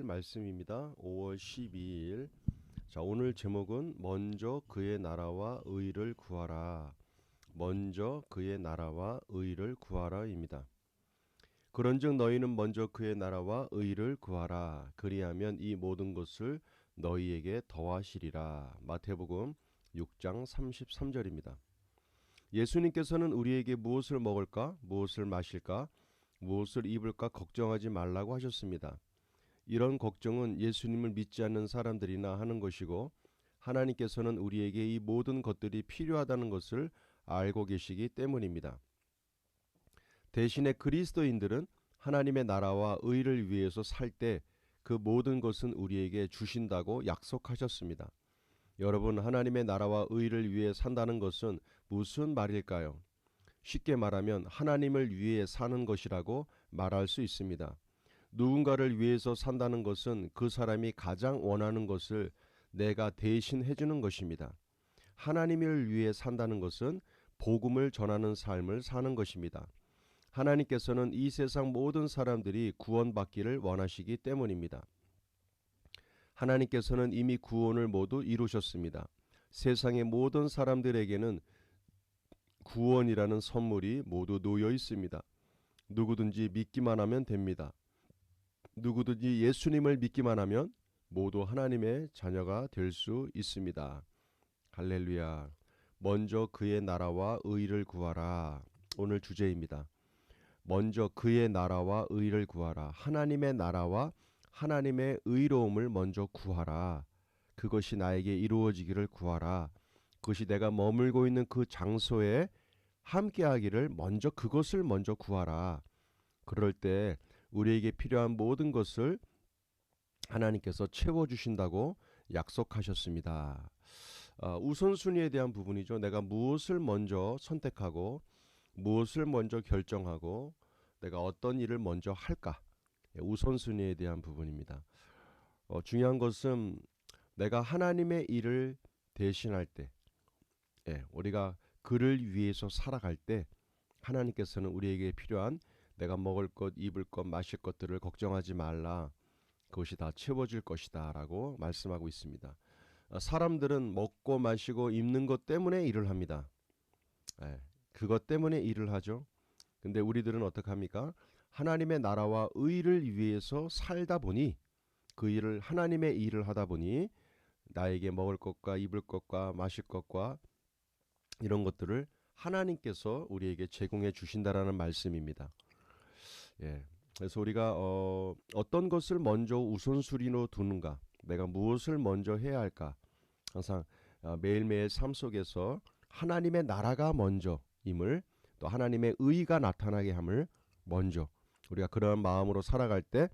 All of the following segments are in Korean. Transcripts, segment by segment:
말씀입니다. 5월 12일. 자, 오늘 제목은 먼저 그의 나라와 의를 구하라. 먼저 그의 나라와 의를 구하라입니다. 그런즉 너희는 먼저 그의 나라와 의를 구하라. 그리하면 이 모든 것을 너희에게 더하시리라. 마태복음 6장 33절입니다. 예수님께서는 우리에게 무엇을 먹을까, 무엇을 마실까, 무엇을 입을까 걱정하지 말라고 하셨습니다. 이런 걱정은 예수님을 믿지 않는 사람들이나 하는 것이고, 하나님께서는 우리에게 이 모든 것들이 필요하다는 것을 알고 계시기 때문입니다. 대신에 그리스도인들은 하나님의 나라와 의를 위해서 살 때 그 모든 것은 우리에게 주신다고 약속하셨습니다. 여러분, 하나님의 나라와 의를 위해 산다는 것은 무슨 말일까요? 쉽게 말하면 하나님을 위해 사는 것이라고 말할 수 있습니다. 누군가를 위해서 산다는 것은 그 사람이 가장 원하는 것을 내가 대신 해주는 것입니다. 하나님을 위해 산다는 것은 복음을 전하는 삶을 사는 것입니다. 하나님께서는 이 세상 모든 사람들이 구원받기를 원하시기 때문입니다. 하나님께서는 이미 구원을 모두 이루셨습니다. 세상의 모든 사람들에게는 구원이라는 선물이 모두 놓여 있습니다. 누구든지 믿기만 하면 됩니다. 누구든지 예수님을 믿기만 하면 모두 하나님의 자녀가 될 수 있습니다. 할렐루야. 먼저 그의 나라와 의를 구하라. 오늘 주제입니다. 먼저 그의 나라와 의를 구하라. 하나님의 나라와 하나님의 의로움을 먼저 구하라. 그것이 나에게 이루어지기를 구하라. 그것이 내가 머물고 있는 그 장소에 함께하기를 그것을 먼저 구하라. 그럴 때 우리에게 필요한 모든 것을 하나님께서 채워주신다고 약속하셨습니다. 우선순위에 대한 부분이죠. 내가 무엇을 먼저 선택하고 무엇을 먼저 결정하고 내가 어떤 일을 먼저 할까? 우선순위에 대한 부분입니다. 중요한 것은 내가 하나님의 일을 대신할 때, 우리가 그를 위해서 살아갈 때 하나님께서는 우리에게 필요한 내가 먹을 것, 입을 것, 마실 것들을 걱정하지 말라. 그것이 다 채워질 것이다 라고 말씀하고 있습니다. 사람들은 먹고 마시고 입는 것 때문에 일을 합니다. 그것 때문에 일을 하죠. 근데 우리들은 어떻게 합니까? 하나님의 나라와 의를 위해서 살다 보니 그 일을 하나님의 일을 하다 보니 나에게 먹을 것과 입을 것과 마실 것과 이런 것들을 하나님께서 우리에게 제공해 주신다라는 말씀입니다. 그래서 우리가 어떤 것을 먼저 우선순위로 두는가, 내가 무엇을 먼저 해야 할까, 항상 매일매일 삶 속에서 하나님의 나라가 먼저임을, 또 하나님의 의가 나타나게 함을 먼저 우리가 그런 마음으로 살아갈 때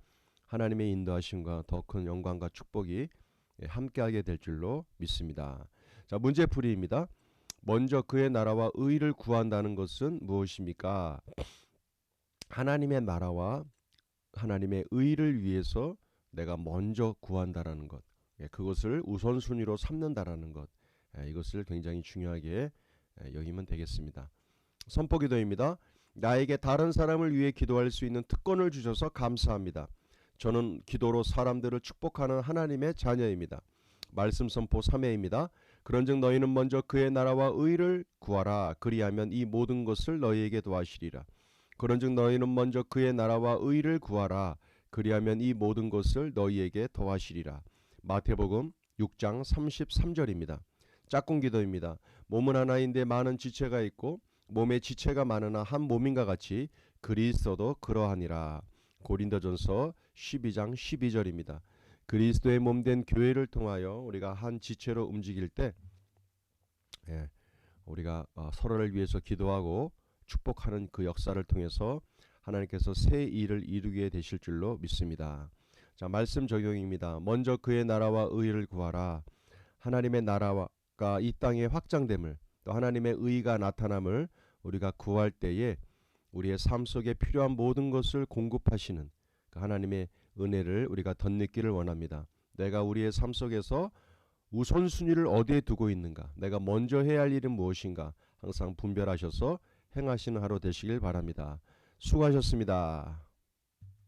하나님의 인도하심과 더 큰 영광과 축복이 함께하게 될 줄로 믿습니다. 자, 문제풀이입니다. 먼저 그의 나라와 의를 구한다는 것은 무엇입니까? 하나님의 나라와 하나님의 의를 위해서 내가 먼저 구한다라는 것, 그것을 우선순위로 삼는다라는 것, 이것을 굉장히 중요하게 여기면 되겠습니다. 선포기도입니다. 나에게 다른 사람을 위해 기도할 수 있는 특권을 주셔서 감사합니다. 저는 기도로 사람들을 축복하는 하나님의 자녀입니다. 말씀 선포 3회입니다. 그런즉 너희는 먼저 그의 나라와 의를 구하라. 그리하면 이 모든 것을 너희에게 더하시리라. 그런즉 너희는 먼저 그의 나라와 의를 구하라. 그리하면 이 모든 것을 너희에게 더하시리라. 마태복음 6장 33절입니다. 짝꿍 기도입니다. 몸은 하나인데 많은 지체가 있고 몸에 지체가 많으나 한 몸인가 같이 그리스도도 그러하니라. 고린도전서 12장 12절입니다. 그리스도의 몸된 교회를 통하여 우리가 한 지체로 움직일 때 우리가 서로를 위해서 기도하고 축복하는 그 역사를 통해서 하나님께서 새 일을 이루게 되실 줄로 믿습니다. 자, 말씀 적용입니다. 먼저 그의 나라와 의를 구하라. 하나님의 나라가 이 땅에 확장됨을, 또 하나님의 의가 나타남을 우리가 구할 때에 우리의 삶 속에 필요한 모든 것을 공급하시는 그 하나님의 은혜를 우리가 덧느끼를 원합니다. 내가 우리의 삶 속에서 우선순위를 어디에 두고 있는가, 내가 먼저 해야 할 일은 무엇인가 항상 분별하셔서 행하시는 하루 되시길 바랍니다. 수고하셨습니다.